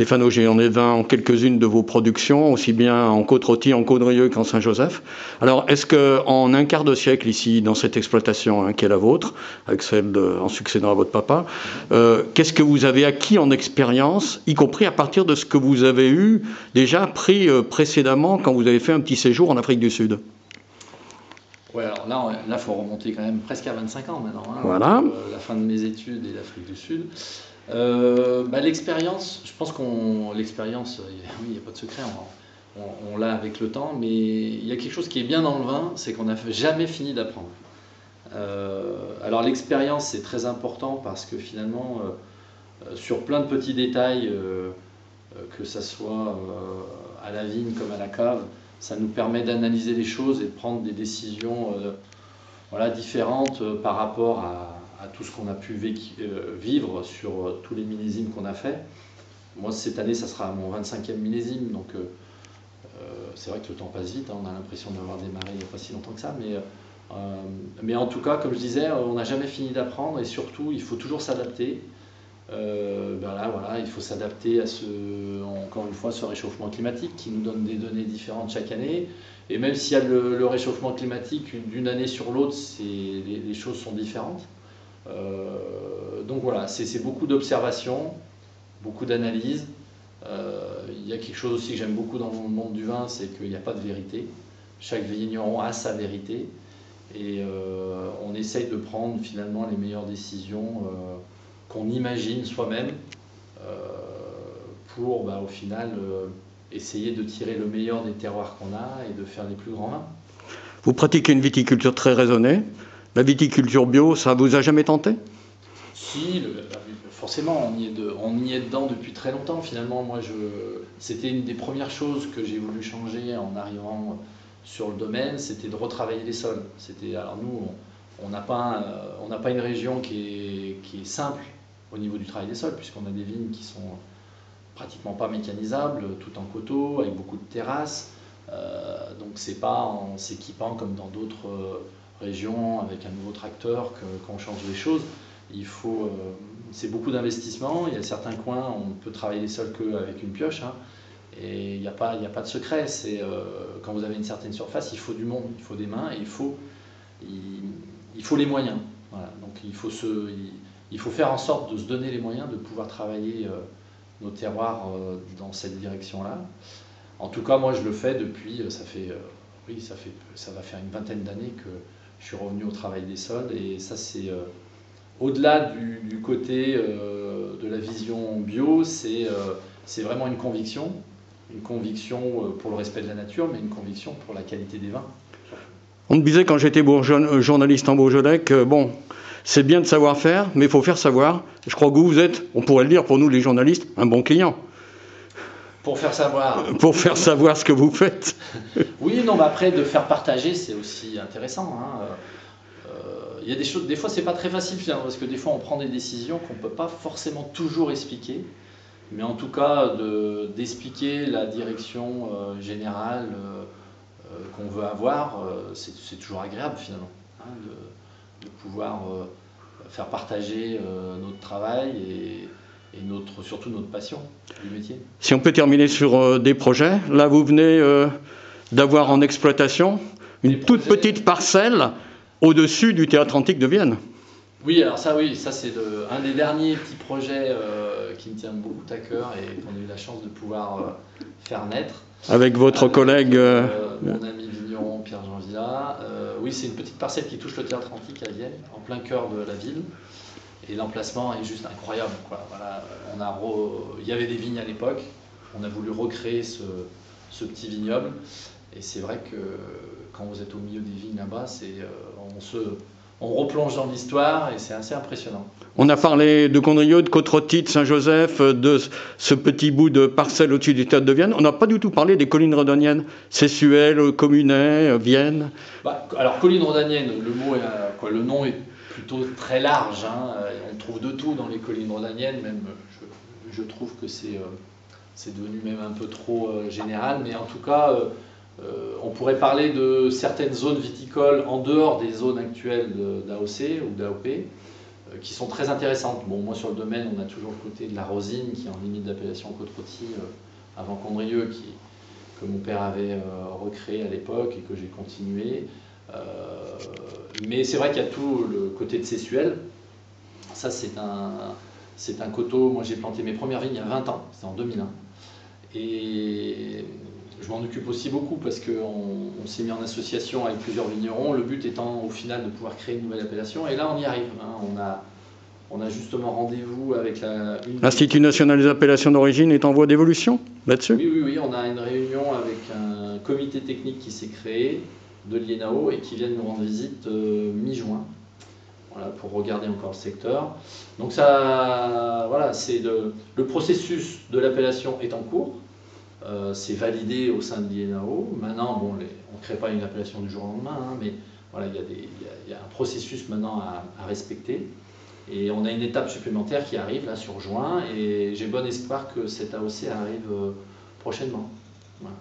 Stéphane Auger, on est dans quelques-unes de vos productions, aussi bien en Côte-Rôtie, en Caudrieux qu'en Saint-Joseph. Alors, est-ce qu'en un quart de siècle ici, dans cette exploitation qui est la vôtre, avec celle en succédant à votre papa, qu'est-ce que vous avez acquis en expérience, y compris à partir de ce que vous avez eu déjà pris précédemment quand vous avez fait un petit séjour en Afrique du Sud? Ouais, alors là, il faut remonter quand même presque à 25 ans maintenant, hein, voilà. entre, la fin de mes études et l'Afrique du Sud. L'expérience, je pense l'expérience, oui, il n'y a pas de secret, on l'a avec le temps, mais il y a quelque chose qui est bien dans le vin, c'est qu'on n'a jamais fini d'apprendre. Alors l'expérience, c'est très important parce que finalement, sur plein de petits détails, que ça soit à la vigne comme à la cave, ça nous permet d'analyser les choses et de prendre des décisions différentes par rapport à tout ce qu'on a pu vivre sur tous les millésimes qu'on a fait. Moi, cette année, ça sera mon 25e millésime, donc c'est vrai que le temps passe vite, hein, on a l'impression d'avoir démarré il n'y a pas si longtemps que ça, mais en tout cas, comme je disais, on n'a jamais fini d'apprendre et surtout, il faut toujours s'adapter. Il faut s'adapter à encore une fois, ce réchauffement climatique qui nous donne des données différentes chaque année. Et même s'il y a le réchauffement climatique d'une année sur l'autre, les choses sont différentes. Donc voilà, c'est beaucoup d'observations, beaucoup d'analyses. Il y a quelque chose aussi que j'aime beaucoup dans le monde du vin, c'est qu'il n'y a pas de vérité. Chaque vigneron a sa vérité. Et on essaye de prendre finalement les meilleures décisions qu'on imagine soi-même pour au final essayer de tirer le meilleur des terroirs qu'on a et de faire les plus grands vins. Vous pratiquez une viticulture très raisonnée. La viticulture bio, ça vous a jamais tenté? Si, forcément, on y est dedans depuis très longtemps. Finalement, moi, c'était une des premières choses que j'ai voulu changer en arrivant sur le domaine, c'était de retravailler les sols. Alors nous, on n'a pas une région qui est simple au niveau du travail des sols, puisqu'on a des vignes qui sont pratiquement pas mécanisables, tout en coteaux, avec beaucoup de terrasses. Donc c'est pas en s'équipant comme dans d'autres régions avec un nouveau tracteur qu'on change les choses. C'est beaucoup d'investissement. Il y a certains coins, on peut travailler les sols qu'avec une pioche, hein, et il n'y a pas de secret. Quand vous avez une certaine surface, il faut du monde, il faut des mains, et il faut les moyens. Voilà. Donc il faut faire en sorte de se donner les moyens de pouvoir travailler nos terroirs dans cette direction-là. En tout cas, moi je le fais depuis, ça va faire une vingtaine d'années que je suis revenu au travail des sols, et ça c'est au-delà du côté de la vision bio, c'est vraiment une conviction pour le respect de la nature, mais une conviction pour la qualité des vins. On me disait quand j'étais journaliste en Beaujolais que c'est bien de savoir faire, mais il faut faire savoir. Je crois que vous êtes, on pourrait le dire pour nous les journalistes, un bon client. Pour faire savoir. Pour faire savoir ce que vous faites. Oui, non, mais après, de faire partager, c'est aussi intéressant. Hein. Il y a des choses, des fois, c'est pas très facile, finalement, parce que des fois, on prend des décisions qu'on peut pas forcément toujours expliquer. Mais en tout cas, d'expliquer la direction générale qu'on veut avoir, c'est toujours agréable, finalement, hein, de pouvoir faire partager notre travail et surtout notre passion du métier. Si on peut terminer sur des projets, là vous venez d'avoir en exploitation une toute petite parcelle au-dessus du Théâtre Antique de Vienne. Oui, alors ça c'est un des derniers petits projets qui me tient beaucoup à cœur et qu'on a eu la chance de pouvoir faire naître. Avec votre collègue mon ami vigneron Pierre-Jean Villa. Oui, c'est une petite parcelle qui touche le Théâtre Antique à Vienne, en plein cœur de la ville. Et l'emplacement est juste incroyable, quoi. Voilà, il y avait des vignes à l'époque, on a voulu recréer ce petit vignoble. Et c'est vrai que quand vous êtes au milieu des vignes là-bas, on replonge dans l'histoire et c'est assez impressionnant. On a parlé de Caudrieux, de Côte-Rôtie, de Saint-Joseph, de ce petit bout de parcelle au-dessus du Théâtre de Vienne. On n'a pas du tout parlé des collines rhodaniennes, Sessuel, Communet, Vienne. Alors, collines rhodaniennes, le nom est plutôt très large. Hein. On trouve de tout dans les collines rhodaniennes, même je trouve que c'est devenu même un peu trop général. Mais en tout cas, on pourrait parler de certaines zones viticoles en dehors des zones actuelles d'AOC ou d'AOP. qui sont très intéressantes. Bon, moi sur le domaine, on a toujours le côté de la rosine qui est en limite d'appellation côte-rôtie avant Condrieu, que mon père avait recréé à l'époque et que j'ai continué. Mais c'est vrai qu'il y a tout le côté de Sessuel. Ça, c'est un coteau. Moi, j'ai planté mes premières vignes il y a 20 ans, c'était en 2001. Et je m'en occupe aussi beaucoup parce qu'on s'est mis en association avec plusieurs vignerons. Le but étant au final de pouvoir créer une nouvelle appellation. Et là, on y arrive. Hein. On a justement rendez-vous avec l'Institut national des appellations d'origine est en voie d'évolution là-dessus? Oui. On a une réunion avec un comité technique qui s'est créé de l'INAO et qui vient nous rendre visite mi-juin. Voilà, pour regarder encore le secteur. Donc ça, voilà, le processus de l'appellation est en cours. C'est validé au sein de l'INAO. Maintenant, bon, on ne crée pas une appellation du jour au lendemain, hein, mais voilà, il y a un processus maintenant à respecter. Et on a une étape supplémentaire qui arrive là sur juin, et j'ai bon espoir que cette AOC arrive prochainement. Voilà.